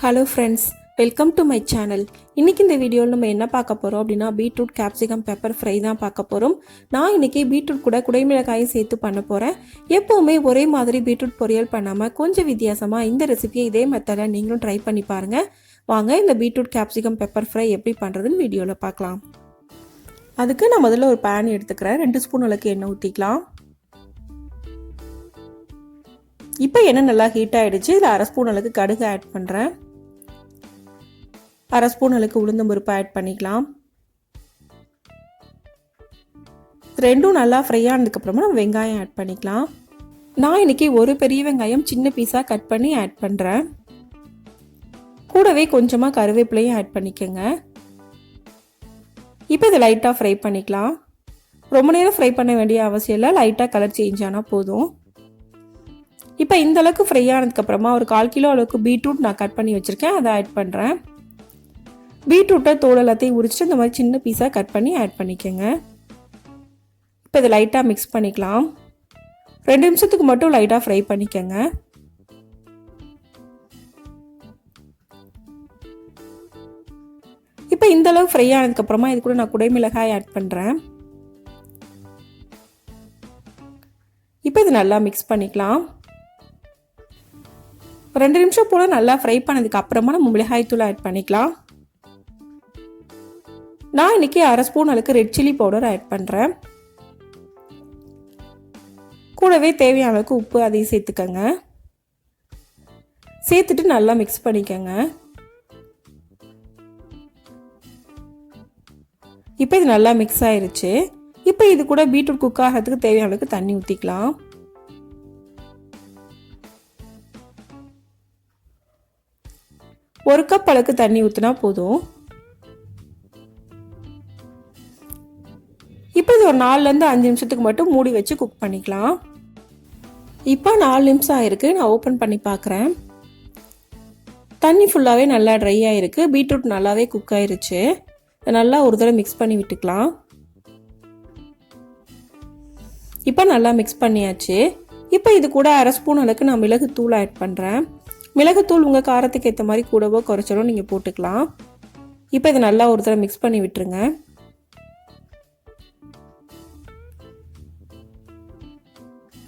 Hello friends, welcome to my channel. இன்னைக்கு இந்த வீடியோல நம்ம என்ன பார்க்க போறோம் அப்படினா பீட்ரூட் capsicum pepper fry தான் பார்க்க போறோம். நான் இன்னைக்கு பீட்ரூட் கூட குடைமிளகாய் சேர்த்து பண்ண போறேன். எப்பவுமே ஒரே மாதிரி பீட்ரூட் பொரியல் பண்ணாம கொஞ்சம் வித்தியாசமா இந்த ரெசிபியை இதே மெத்தட்ல நீங்களும் ட்ரை பண்ணி பாருங்க. வாங்க இந்த பீட்ரூட் capsicum pepper fry எப்படி பண்றதுன்னு வீடியோல பார்க்கலாம். அதுக்கு நான் முதல்ல ஒரு pan எடுத்துக்கிறேன். 2 ஸ்பூன் அளவுக்கு எண்ணெய் ஊத்திக்கலாம். இப்போ எண்ணெய் நல்லா ஹீட் ஆயிடுச்சு. இதுல 1/2 ஸ்பூன் அளவுக்கு கடுகு ஆட் பண்றேன். 1/2 ஸ்பூன் அளவுக்கு உளுந்தம் பருப்பு ஆட் பண்ணிக்கலாம். ரெண்டும் நல்லா ஃப்ரை ஆனதுக்கு அப்புறமா நம்ம வெங்காயம் ஆட் பண்ணிக்கலாம். நான் இன்னைக்கு ஒரு பெரிய வெங்காயம் சின்ன பீஸா கட் பண்ணி ஆட் பண்றேன். கூடவே கொஞ்சமா கருவேப்பிலையும் ஆட் பண்ணிக்கங்க. இப்போ இதை லைட்டா ஃப்ரை பண்ணிக்கலாம். ரொம்ப நேரம் ஃப்ரை பண்ண வேண்டிய அவசியம் இல்லை, லைட்டா கலர் சேஞ்ச் ஆனா போதும். இப்போ இந்த அளவுக்கு ஃப்ரை ஆனதுக்கு அப்புறமா ஒரு 1/4 கிலோ அளவுக்கு பீட்ரூட் நான் கட் பண்ணி வச்சிருக்கேன், அதை ஆட் பண்றேன். பீட்ரூட்டை தோல் எல்லாத்தையும் உரிச்சிட்டு இந்த மாதிரி சின்ன பீஸா கட் பண்ணி ஆட் பண்ணிக்கங்க. இப்போ இதை லைட்டா மிக்ஸ் பண்ணிக்கலாம். 2 நிமிஷத்துக்கு மட்டும் லைட்டா ஃப்ரை பண்ணிக்கங்க. இப்போ இந்த அளவு ஃப்ரை ஆனதுக்கு அப்புறமா இது கூட நான் குடைமிளகாய் ஆட் பண்றேன். இப்போ இது நல்லா மிக்ஸ் பண்ணிக்கலாம். 2 நிமிஷம் போல நல்லா ஃப்ரை பண்ணதுக்கு அப்புறமா நம்ம மிளகாய் தூள் ஆட் பண்ணிக்கலாம். நான் இன்னைக்கு 1/2 ஸ்பூன் அளவுக்கு ரெட் சில்லி பவுடர் ஆட் பண்றேன். கூடவே தேவையான அளவுக்கு உப்பு அதையும் சேர்த்துக்கங்க. சேர்த்துட்டு நல்லா மிக்ஸ் பண்ணிக்கங்க. இப்போ இது நல்லா மிக்ஸ் ஆயிருச்சு. இப்போ இது கூட பீட்ரூட் குக் ஆகிறதுக்கு தேவையான அளவுக்கு தண்ணி ஊற்றிக்கலாம். ஒரு கப் அளவுக்கு தண்ணி ஊற்றினா போதும். இப்போ இது ஒரு 4லேருந்து 5 நிமிஷத்துக்கு மட்டும் மூடி வச்சு குக் பண்ணிக்கலாம். இப்போ 4 நிமிஷம் ஆயிருக்கு. நான் ஓப்பன் பண்ணி பார்க்குறேன். தண்ணி ஃபுல்லாகவே நல்லா ட்ரை ஆயிருக்கு. பீட்ரூட் நல்லாவே குக் ஆயிருச்சு. நல்லா ஒரு தடவை மிக்ஸ் பண்ணி விட்டுக்கலாம். இப்போ நல்லா மிக்ஸ் பண்ணியாச்சு. இப்போ இது கூட 1/2 ஸ்பூன் அளவுக்கு நான் மிளகுத்தூள் ஆட் பண்ணுறேன். மிளகுத்தூள் உங்கள் காரத்துக்கு ஏற்ற மாதிரி கூடவோ குறைச்சலோ நீங்கள் போட்டுக்கலாம். இப்போ இதை நல்லா ஒரு தடவை மிக்ஸ் பண்ணி விட்டுருங்க.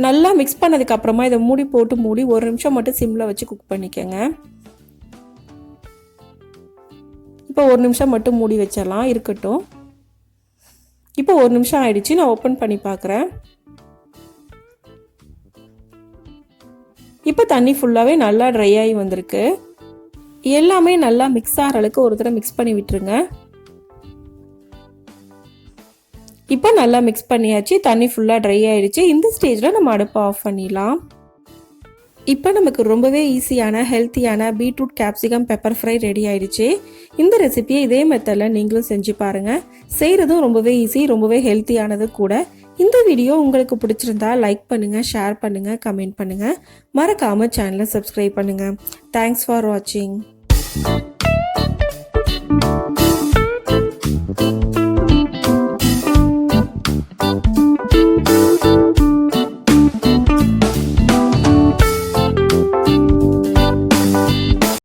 நல்லா மிக்ஸ் பண்ணதுக்கு அப்புறமா இதை மூடி போட்டு மூடி 1 நிமிஷம் மட்டும் சிம்ல வச்சு குக் பண்ணிக்கங்க. இப்போ 1 நிமிஷம் மட்டும் மூடி வச்சிடலாம், இருக்கட்டும். இப்போ 1 நிமிஷம் ஆயிடுச்சு. நான் ஓப்பன் பண்ணி பார்க்குறேன். இப்போ தண்ணி ஃபுல்லாகவே நல்லா ட்ரை ஆகி வந்திருக்கு. எல்லாமே நல்லா மிக்ஸ் ஆகிற அளவுக்கு ஒரு தடவை மிக்ஸ் பண்ணி விட்டுருங்க. இப்போ நல்லா மிக்ஸ் பண்ணியாச்சு. தண்ணி ஃபுல்லாக ட்ரை ஆயிடுச்சு. இந்த ஸ்டேஜில் நம்ம அடுப்பை ஆஃப் பண்ணிடலாம். இப்போ நமக்கு ரொம்பவே ஈஸியான ஹெல்த்தியான beetroot capsicum pepper fry ready ஆயிடுச்சு. இந்த ரெசிபியை இதே மெத்தடில் நீங்களும் செஞ்சு பாருங்கள். செய்கிறதும் ரொம்பவே ஈஸி, ரொம்பவே ஹெல்த்தியானது கூட. இந்த வீடியோ உங்களுக்கு பிடிச்சிருந்தா லைக் பண்ணுங்கள், ஷேர் பண்ணுங்கள், கமெண்ட் பண்ணுங்கள். மறக்காமல் சேனலை சப்ஸ்கிரைப் பண்ணுங்கள். தேங்க்ஸ் ஃபார் வாட்சிங்.